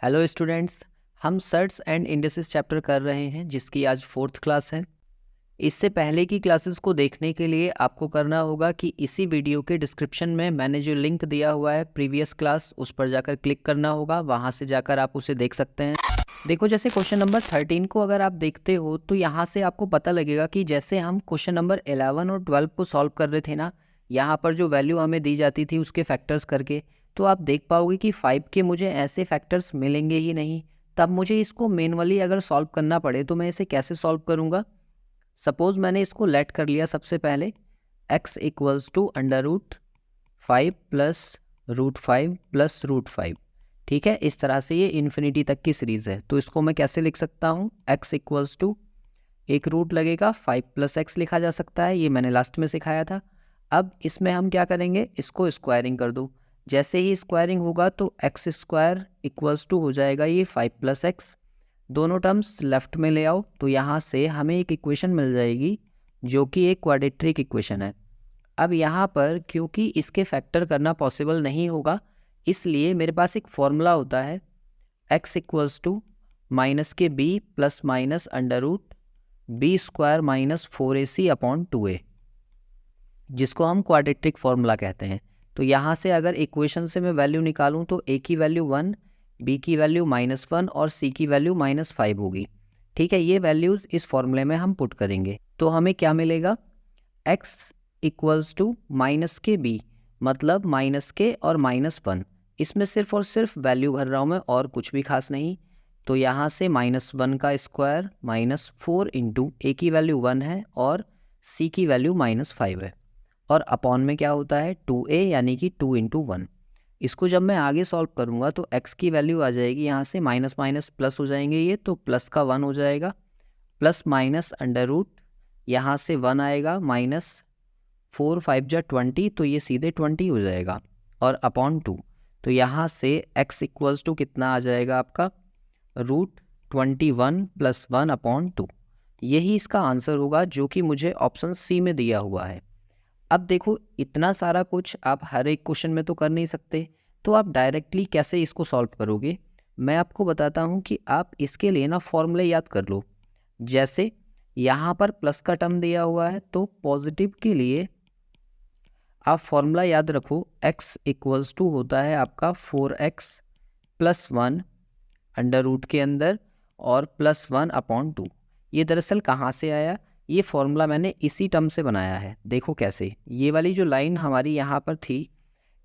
Hello students, हम shirts and indices chapter कर रहे हैं जिसकी आज 4th क्लास है। इससे पहले की क्लासेस को देखने के लिए आपको करना होगा कि इसी वीडियो के डिस्क्रिप्शन में मैंने जो लिंक दिया हुआ है प्रीवियस क्लास, उस पर जाकर क्लिक करना होगा। वहाँ से जाकर आप उसे देख सकते हैं। देखो, जैसे क्वेश्चन नंबर 13 को अगर आप देखते हो तो यहाँ से आपको पता लगेगा कि जैसे हम क्वेश्चन नंबर 11 और 12 को सॉल्व कर रहे थे ना, यहाँ पर जो वैल्यू हमें दी जाती थी उसके फैक्टर्स करके, तो आप देख पाओगे कि 5 के मुझे ऐसे फैक्टर्स मिलेंगे ही नहीं। तब मुझे इसको मैनुअली अगर सॉल्व करना पड़े तो मैं इसे कैसे सॉल्व करूँगा। सपोज मैंने इसको लेट कर लिया सबसे पहले x equals to under root 5 plus root 5 plus root 5। ठीक है, इस तरह से ये इन्फिनिटी तक की सीरीज़ है। तो इसको मैं कैसे लिख सकता हूँ, x इक्वल्स टू एक रूट लगेगा 5 प्लस एक्स लिखा जा सकता है, ये मैंने लास्ट में सिखाया था। अब इसमें हम क्या करेंगे, इसको स्क्वायरिंग कर दो। जैसे ही स्क्वायरिंग होगा तो एक्स स्क्वायर इक्वल्स टू हो जाएगा ये 5 प्लस एक्स। दोनों टर्म्स लेफ्ट में ले आओ तो यहाँ से हमें एक इक्वेशन मिल जाएगी जो कि एक क्वाड्रेटिक इक्वेशन है। अब यहाँ पर क्योंकि इसके फैक्टर करना पॉसिबल नहीं होगा, इसलिए मेरे पास एक फॉर्मूला होता है x इक्वल्स टू माइनस के b plus minus under root b square minus 4ac upon 2a, जिसको हम क्वाड्रेटिक फॉर्मूला कहते हैं। तो यहाँ से अगर इक्वेशन से मैं वैल्यू निकालूं तो a की वैल्यू 1, b की वैल्यू -1 और c की वैल्यू -5 होगी। ठीक है, ये वैल्यूज़ इस फॉर्मूले में हम पुट करेंगे तो हमें क्या मिलेगा, x इक्वल्स टू माइनस के b मतलब माइनस के और -1। इसमें सिर्फ और सिर्फ वैल्यू भर रहा हूँ मैं, और कुछ भी खास नहीं। तो यहाँ से -1 का स्क्वायर -4 इंटू ए की वैल्यू 1 है और c की वैल्यू -5 है, और अपॉन में क्या होता है 2a यानी कि 2 इंटू 1। इसको जब मैं आगे सॉल्व करूँगा तो x की वैल्यू आ जाएगी यहाँ से माइनस माइनस प्लस हो जाएंगे, ये तो प्लस का 1 हो जाएगा, प्लस माइनस अंडर रूट यहाँ से 1 आएगा, -4 5 जा 20 तो ये सीधे 20 हो जाएगा, और अपॉन 2। तो यहाँ से x इक्वल्स टू कितना आ जाएगा आपका, √21 प्लस 1 अपॉन 2। यही इसका आंसर होगा जो कि मुझे ऑप्शन सी में दिया हुआ है। अब देखो, इतना सारा कुछ आप हर एक क्वेश्चन में तो कर नहीं सकते, तो आप डायरेक्टली कैसे इसको सॉल्व करोगे, मैं आपको बताता हूँ कि आप इसके लिए ना फॉर्मूले याद कर लो। जैसे यहाँ पर प्लस का टर्म दिया हुआ है तो पॉजिटिव के लिए आप फॉर्मूला याद रखो, x इक्वल्स टू होता है आपका 4x प्लस 1 अंडर रूट के अंदर और प्लस 1 अपॉन 2। ये दरअसल कहाँ से आया, ये फॉर्मूला मैंने इसी टर्म से बनाया है। देखो कैसे, ये वाली जो लाइन हमारी यहाँ पर थी,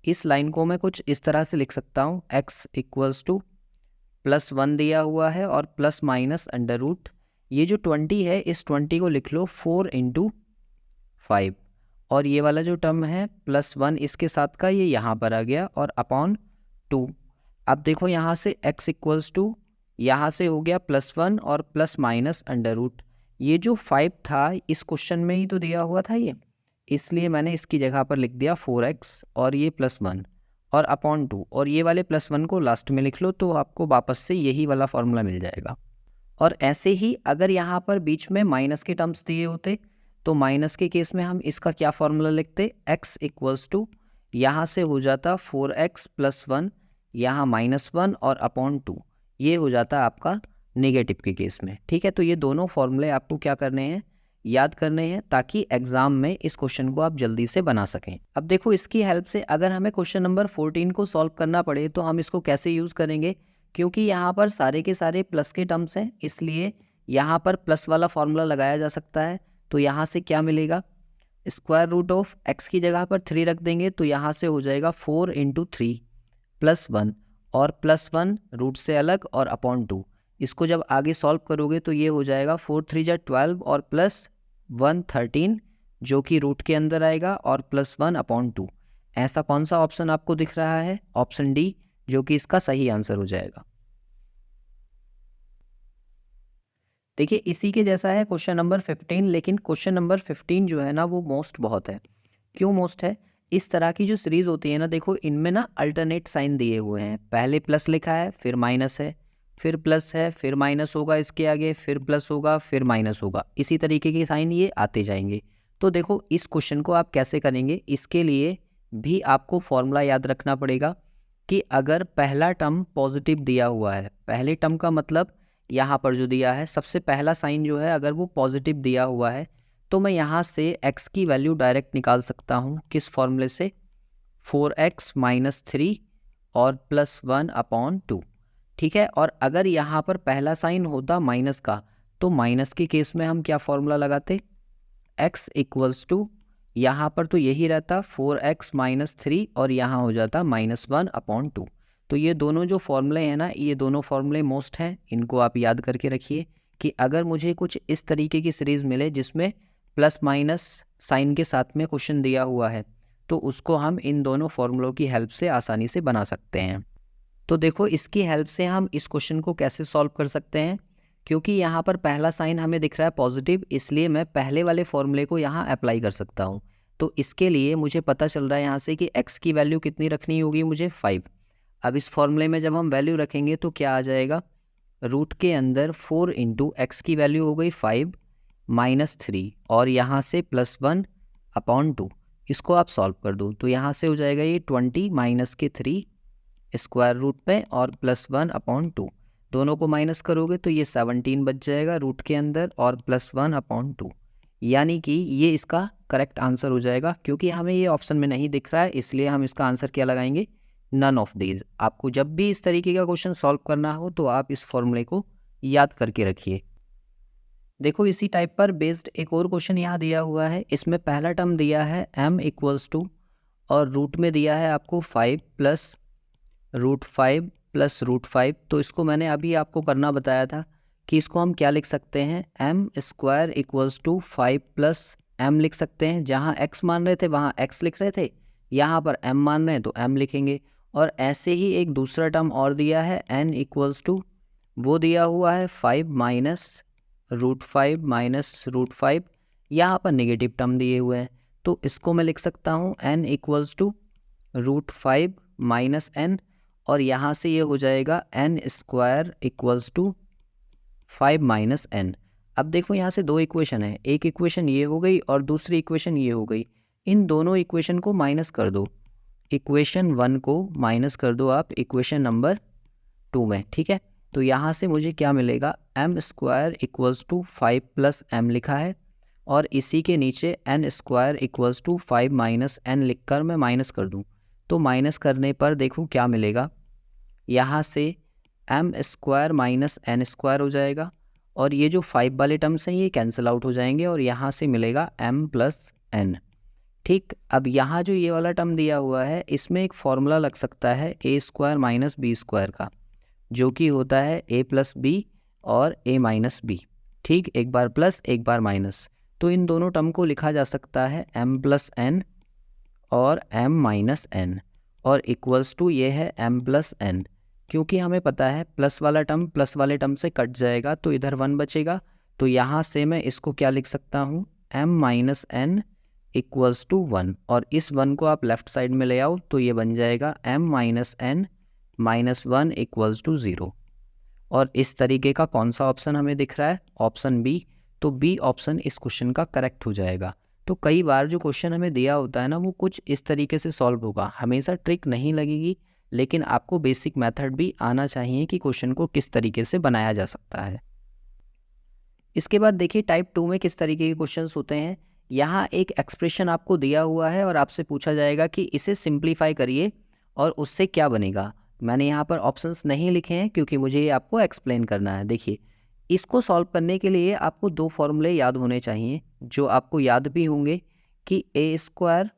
इस लाइन को मैं कुछ इस तरह से लिख सकता हूँ, x इक्वल्स टू +1 दिया हुआ है और प्लस माइनस अंडर रूट, ये जो 20 है इस 20 को लिख लो 4 इंटू 5, और ये वाला जो टर्म है +1 इसके साथ का ये यहाँ पर आ गया, और अपॉन 2। अब देखो यहाँ से x इक्वल्स टू यहाँ से हो गया +1 और प्लस माइनस अंडर रूट, ये जो 5 था इस क्वेश्चन में ही तो दिया हुआ था ये, इसलिए मैंने इसकी जगह पर लिख दिया 4x और ये +1 और अपॉन 2, और ये वाले +1 को लास्ट में लिख लो तो आपको वापस से यही वाला फॉर्मूला मिल जाएगा। और ऐसे ही अगर यहाँ पर बीच में माइनस के टर्म्स दिए होते तो माइनस के केस में हम इसका क्या फॉर्मूला लिखते, x इक्वल्स टू यहाँ से हो जाता 4x प्लस 1 यहाँ -1 और अपॉन 2, ये हो जाता आपका नेगेटिव के केस में। ठीक है, तो ये दोनों फॉर्मूले आपको क्या करने हैं, याद करने हैं, ताकि एग्जाम में इस क्वेश्चन को आप जल्दी से बना सकें। अब देखो, इसकी हेल्प से अगर हमें क्वेश्चन नंबर 14 को सॉल्व करना पड़े तो हम इसको कैसे यूज़ करेंगे, क्योंकि यहाँ पर सारे के सारे प्लस के टर्म्स हैं, इसलिए यहाँ पर प्लस वाला फॉर्मूला लगाया जा सकता है। तो यहाँ से क्या मिलेगा, स्क्वायर रूट ऑफ x की जगह पर 3 रख देंगे तो यहाँ से हो जाएगा 4 इंटू 3 प्लस 1 और प्लस 1 रूट से अलग और अपॉन 2। इसको जब आगे सॉल्व करोगे तो ये हो जाएगा 4 3 जा 12 और प्लस 1 13 जो कि रूट के अंदर आएगा, और प्लस 1 अपॉन 2। ऐसा कौन सा ऑप्शन आपको दिख रहा है, ऑप्शन डी, जो कि इसका सही आंसर हो जाएगा। देखिए, इसी के जैसा है क्वेश्चन नंबर 15, लेकिन क्वेश्चन नंबर 15 जो है ना वो मोस्ट बहुत है। क्यों मोस्ट है, इस तरह की जो सीरीज़ होती है ना, देखो इनमें ना अल्टरनेट साइन दिए हुए हैं, पहले प्लस लिखा है फिर माइनस है, फिर प्लस है फिर माइनस होगा इसके आगे, फिर प्लस होगा फिर माइनस होगा, इसी तरीके के साइन ये आते जाएंगे। तो देखो इस क्वेश्चन को आप कैसे करेंगे, इसके लिए भी आपको फॉर्मूला याद रखना पड़ेगा। कि अगर पहला टर्म पॉजिटिव दिया हुआ है, पहले टर्म का मतलब यहाँ पर जो दिया है सबसे पहला साइन जो है अगर वो पॉजिटिव दिया हुआ है तो मैं यहाँ से x की वैल्यू डायरेक्ट निकाल सकता हूँ। किस फॉर्मूले से? 4x माइनस 3 और +1/2। ठीक है, और अगर यहाँ पर पहला साइन होता माइनस का तो माइनस के केस में हम क्या फॉर्मूला लगाते? x इक्वल्स टू, यहाँ पर तो यही रहता 4x माइनस 3 और यहाँ हो जाता -1/2। तो ये दोनों जो फॉर्मूले हैं ना, ये दोनों फॉर्मूले मोस्ट हैं, इनको आप याद करके रखिए कि अगर मुझे कुछ इस तरीके की सीरीज़ मिले जिसमें प्लस माइनस साइन के साथ में क्वेश्चन दिया हुआ है तो उसको हम इन दोनों फॉर्मूलों की हेल्प से आसानी से बना सकते हैं। तो देखो इसकी हेल्प से हम इस क्वेश्चन को कैसे सॉल्व कर सकते हैं। क्योंकि यहाँ पर पहला साइन हमें दिख रहा है पॉजिटिव, इसलिए मैं पहले वाले फॉर्मूले को यहाँ अप्लाई कर सकता हूँ। तो इसके लिए मुझे पता चल रहा है यहाँ से कि x की वैल्यू कितनी रखनी होगी मुझे 5। अब इस फॉर्मूले में जब हम वैल्यू रखेंगे तो क्या आ जाएगा? रूट के अंदर 4 इंटू एक्स की वैल्यू हो गई 5 माइनस 3 और यहाँ से +1/2। इसको आप सॉल्व कर दो तो यहाँ से हो जाएगा ये 20 माइनस के 3 स्क्वायर रूट पे और +1/2। दोनों को माइनस करोगे तो ये 17 बच जाएगा रूट के अंदर और +1/2। यानी कि ये इसका करेक्ट आंसर हो जाएगा। क्योंकि हमें ये ऑप्शन में नहीं दिख रहा है इसलिए हम इसका आंसर क्या लगाएंगे? None of these. आपको जब भी इस तरीके का क्वेश्चन सॉल्व करना हो तो आप इस फॉर्मूले को याद करके रखिए। देखो इसी टाइप पर बेस्ड एक और क्वेश्चन यहाँ दिया हुआ है। इसमें पहला टर्म दिया है m इक्वल्स टू और रूट में दिया है आपको 5 प्लस √5 प्लस √5। तो इसको मैंने अभी आपको करना बताया था कि इसको हम क्या लिख सकते हैं? m² equals to 5 plus m लिख सकते हैं। जहाँ x मान रहे थे वहाँ x लिख रहे थे, यहाँ पर m मान रहे हैं तो m लिखेंगे। और ऐसे ही एक दूसरा टर्म और दिया है n इक्वल्स टू, वो दिया हुआ है 5 माइनस √5 माइनस √5। यहाँ पर नेगेटिव टर्म दिए हुए हैं तो इसको मैं लिख सकता हूँ n equals to √5 minus n और यहाँ से ये हो जाएगा n² equals to 5 minus n। अब देखो यहाँ से दो इक्वेशन है, एक इक्वेशन ये हो गई और दूसरी इक्वेशन ये हो गई। इन दोनों इक्वेशन को माइनस कर दो, इक्वेशन 1 को माइनस कर दो आप इक्वेशन नंबर 2 में। ठीक है, तो यहाँ से मुझे क्या मिलेगा? m² equals to 5 plus m लिखा है और इसी के नीचे n² equals to 5 minus n लिख कर मैं माइनस कर दूँ तो माइनस करने पर देखो क्या मिलेगा? यहाँ से m² माइनस n² हो जाएगा और ये जो 5 वाले टर्म्स हैं ये कैंसिल आउट हो जाएंगे और यहाँ से मिलेगा m प्लस n। ठीक, अब यहाँ जो ये वाला टर्म दिया हुआ है इसमें एक फॉर्मूला लग सकता है a² माइनस b² का, जो कि होता है a प्लस बी और a माइनस बी। ठीक, एक बार प्लस एक बार माइनस, तो इन दोनों टर्म को लिखा जा सकता है m प्लस n और m माइनस n और इक्वल्स टू ये है m प्लस n। क्योंकि हमें पता है प्लस वाला टर्म प्लस वाले टर्म से कट जाएगा तो इधर 1 बचेगा, तो यहाँ से मैं इसको क्या लिख सकता हूँ? m minus n equals to 1 और इस 1 को आप लेफ्ट साइड में ले आओ तो ये बन जाएगा m minus n minus 1 equals to 0। और इस तरीके का कौन सा ऑप्शन हमें दिख रहा है? Option B. तो बी ऑप्शन इस क्वेश्चन का करेक्ट हो जाएगा। तो कई बार जो क्वेश्चन हमें दिया होता है ना वो कुछ इस तरीके से सॉल्व होगा, हमेशा ट्रिक नहीं लगेगी, लेकिन आपको बेसिक मेथड भी आना चाहिए कि क्वेश्चन को किस तरीके से बनाया जा सकता है। इसके बाद देखिए टाइप 2 में किस तरीके के क्वेश्चंस होते हैं। यहाँ एक एक्सप्रेशन आपको दिया हुआ है और आपसे पूछा जाएगा कि इसे सिंप्लीफाई करिए और उससे क्या बनेगा। मैंने यहाँ पर ऑप्शंस नहीं लिखे हैं क्योंकि मुझे ये आपको एक्सप्लेन करना है। देखिए इसको सॉल्व करने के लिए आपको दो फॉर्मूले याद होने चाहिए, जो आपको याद भी होंगे कि a²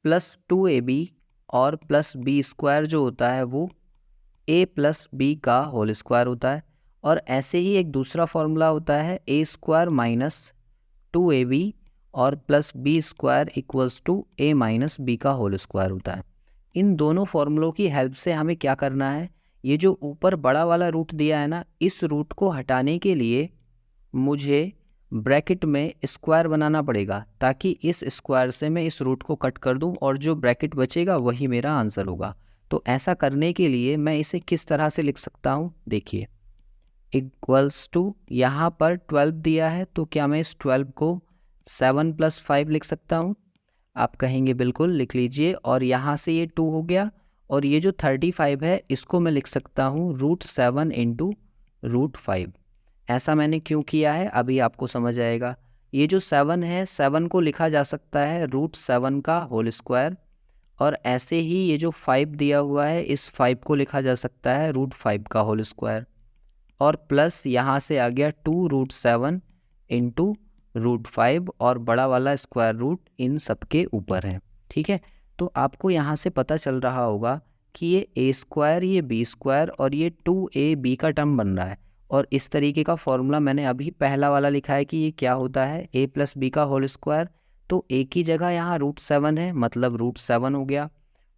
प्लस 2ab और प्लस b² जो होता है वो a प्लस b का होल स्क्वायर होता है। और ऐसे ही एक दूसरा फॉर्मूला होता है a² माइनस 2ab और plus b² equals to a minus b का होल स्क्वायर होता है। इन दोनों फॉर्मूलों की हेल्प से हमें क्या करना है? ये जो ऊपर बड़ा वाला रूट दिया है ना, इस रूट को हटाने के लिए मुझे ब्रैकेट में स्क्वायर बनाना पड़ेगा ताकि इस स्क्वायर से मैं इस रूट को कट कर दूं और जो ब्रैकेट बचेगा वही मेरा आंसर होगा। तो ऐसा करने के लिए मैं इसे किस तरह से लिख सकता हूं? देखिए इक्वल्स टू, यहाँ पर 12 दिया है तो क्या मैं इस 12 को 7 + 5 लिख सकता हूँ? आप कहेंगे बिल्कुल लिख लीजिए। और यहाँ से ये 2 हो गया और ये जो 35 है इसको मैं लिख सकता हूँ √7 इंटू √5। ऐसा मैंने क्यों किया है अभी आपको समझ आएगा। ये जो 7 है 7 को लिखा जा सकता है √7 का होल स्क्वायर, और ऐसे ही ये जो 5 दिया हुआ है इस 5 को लिखा जा सकता है √5 का होल स्क्वायर, और प्लस यहाँ से आ गया 2√7 इंटू √5 और बड़ा वाला स्क्वायर रूट इन सब के ऊपर है। ठीक है, तो आपको यहाँ से पता चल रहा होगा कि ये a² ये b² और ये 2ab का टर्म बन रहा है। और इस तरीके का फॉर्मूला मैंने अभी पहला वाला लिखा है कि ये क्या होता है a + b का होल स्क्वायर। तो a की जगह यहाँ √7 है मतलब √7 हो गया,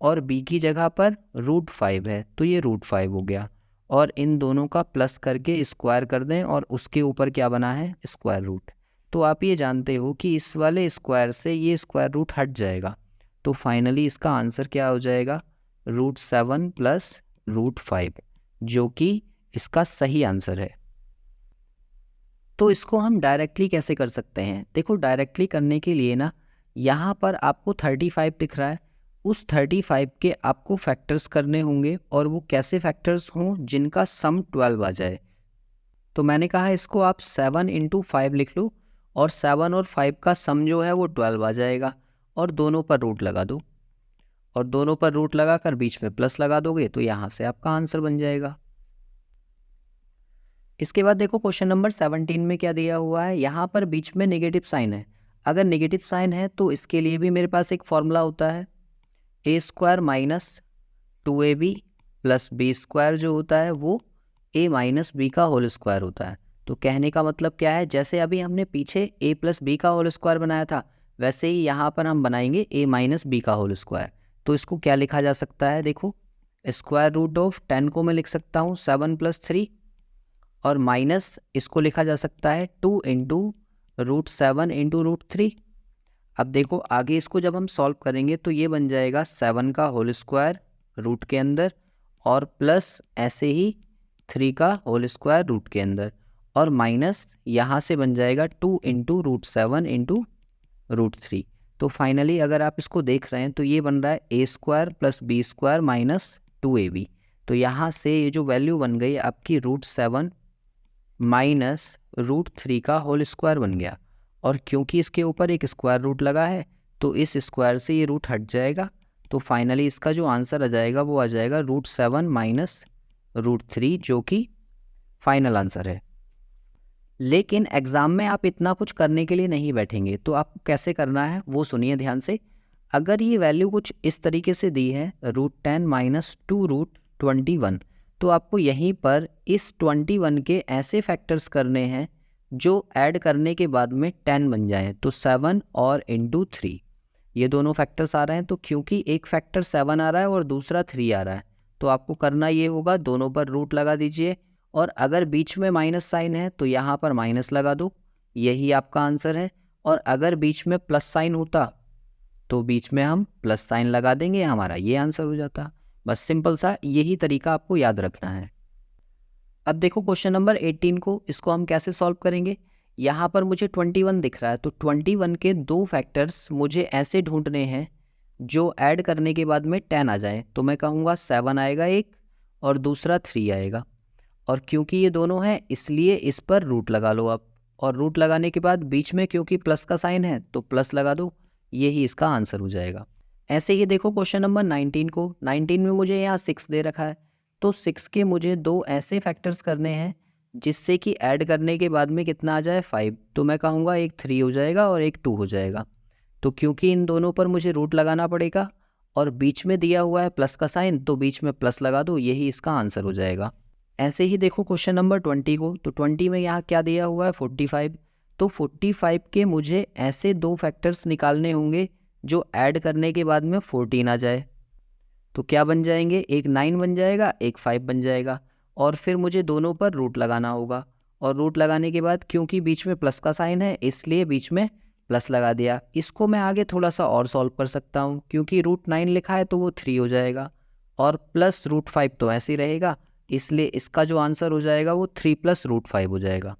और b की जगह पर √5 है तो ये √5 हो गया, और इन दोनों का प्लस करके स्क्वायर कर दें और उसके ऊपर क्या बना है स्क्वायर रूट। तो आप ये जानते हो कि इस वाले स्क्वायर से ये स्क्वायर रूट हट जाएगा, तो फाइनली इसका आंसर क्या हो जाएगा √7 + √5, जो कि इसका सही आंसर है। तो इसको हम डायरेक्टली कैसे कर सकते हैं? देखो, डायरेक्टली करने के लिए ना यहाँ पर आपको 35 दिख रहा है, उस 35 के आपको फैक्टर्स करने होंगे, और वो कैसे फैक्टर्स हों जिनका सम 12 आ जाए। तो मैंने कहा इसको आप 7 इंटू 5 लिख लो, और 7 और 5 का सम जो है वो 12 आ जाएगा, और दोनों पर रूट लगा दो, और दोनों पर रूट लगाकर बीच में प्लस लगा दोगे तो यहाँ से आपका आंसर बन जाएगा। इसके बाद देखो क्वेश्चन नंबर 17 में क्या दिया हुआ है, यहाँ पर बीच में नेगेटिव साइन है। अगर नेगेटिव साइन है तो इसके लिए भी मेरे पास एक फॉर्मूला होता है, a² - 2ab + b² जो होता है वो a - b का होल स्क्वायर होता है। तो कहने का मतलब क्या है, जैसे अभी हमने पीछे a + b का होल स्क्वायर बनाया था, वैसे ही यहाँ पर हम बनाएंगे a - b का होल स्क्वायर। तो इसको क्या लिखा जा सकता है, देखो √10 को मैं लिख सकता हूँ 7 + 3, और माइनस इसको लिखा जा सकता है 2 इंटू √7 इंटू √3। अब देखो आगे इसको जब हम सॉल्व करेंगे तो ये बन जाएगा 7 का होल स्क्वायर रूट के अंदर, और प्लस ऐसे ही 3 का होल स्क्वायर रूट के अंदर, और माइनस यहाँ से बन जाएगा 2 इंटू √7 इंटू √3। तो फाइनली अगर आप इसको देख रहे हैं तो ये बन रहा है a² + b² - 2ab। तो यहाँ से ये जो वैल्यू बन गई आपकी √7 माइनस √3 का होल स्क्वायर बन गया, और क्योंकि इसके ऊपर एक स्क्वायर रूट लगा है तो इस स्क्वायर से ये रूट हट जाएगा। तो फाइनली इसका जो आंसर आ जाएगा वो आ जाएगा √7 माइनस √3, जो कि फाइनल आंसर है। लेकिन एग्ज़ाम में आप इतना कुछ करने के लिए नहीं बैठेंगे, तो आपको कैसे करना है वो सुनिए ध्यान से। अगर ये वैल्यू कुछ इस तरीके से दी है √10 माइनस 2√21, तो आपको यहीं पर इस 21 के ऐसे फैक्टर्स करने हैं जो ऐड करने के बाद में 10 बन जाएं। तो 7 और इंटू 3 ये दोनों फैक्टर्स आ रहे हैं, तो क्योंकि एक फैक्टर 7 आ रहा है और दूसरा 3 आ रहा है, तो आपको करना ये होगा दोनों पर रूट लगा दीजिए, और अगर बीच में माइनस साइन है तो यहाँ पर माइनस लगा दो, यही आपका आंसर है। और अगर बीच में प्लस साइन होता तो बीच में हम प्लस साइन लगा देंगे, हमारा ये आंसर हो जाता। बस सिंपल सा यही तरीका आपको याद रखना है। अब देखो क्वेश्चन नंबर 18 को, इसको हम कैसे सॉल्व करेंगे। यहाँ पर मुझे 21 दिख रहा है, तो 21 के दो फैक्टर्स मुझे ऐसे ढूंढने हैं जो ऐड करने के बाद में 10 आ जाए। तो मैं कहूँगा 7 आएगा एक, और दूसरा 3 आएगा, और क्योंकि ये दोनों हैं इसलिए इस पर रूट लगा लो आप, और रूट लगाने के बाद बीच में क्योंकि प्लस का साइन है तो प्लस लगा दो, यही इसका आंसर हो जाएगा। ऐसे ही देखो क्वेश्चन नंबर 19 को, 19 में मुझे यहाँ 6 दे रखा है, तो 6 के मुझे दो ऐसे फैक्टर्स करने हैं जिससे कि ऐड करने के बाद में कितना आ जाए 5। तो मैं कहूँगा एक 3 हो जाएगा और एक 2 हो जाएगा। तो क्योंकि इन दोनों पर मुझे रूट लगाना पड़ेगा और बीच में दिया हुआ है प्लस का साइन, तो बीच में प्लस लगा दो, यही इसका आंसर हो जाएगा। ऐसे ही देखो क्वेश्चन नंबर 20 को, तो 20 में यहाँ क्या दिया हुआ है 45। तो 45 के मुझे ऐसे दो फैक्टर्स निकालने होंगे जो ऐड करने के बाद में 14 आ जाए। तो क्या बन जाएंगे, एक 9 बन जाएगा, एक 5 बन जाएगा, और फिर मुझे दोनों पर रूट लगाना होगा, और रूट लगाने के बाद क्योंकि बीच में प्लस का साइन है इसलिए बीच में प्लस लगा दिया। इसको मैं आगे थोड़ा सा और सॉल्व कर सकता हूँ, क्योंकि √9 लिखा है तो वो 3 हो जाएगा, और प्लस √5 तो ऐसे ही रहेगा, इसलिए इसका जो आंसर हो जाएगा वो 3 + √5 हो जाएगा।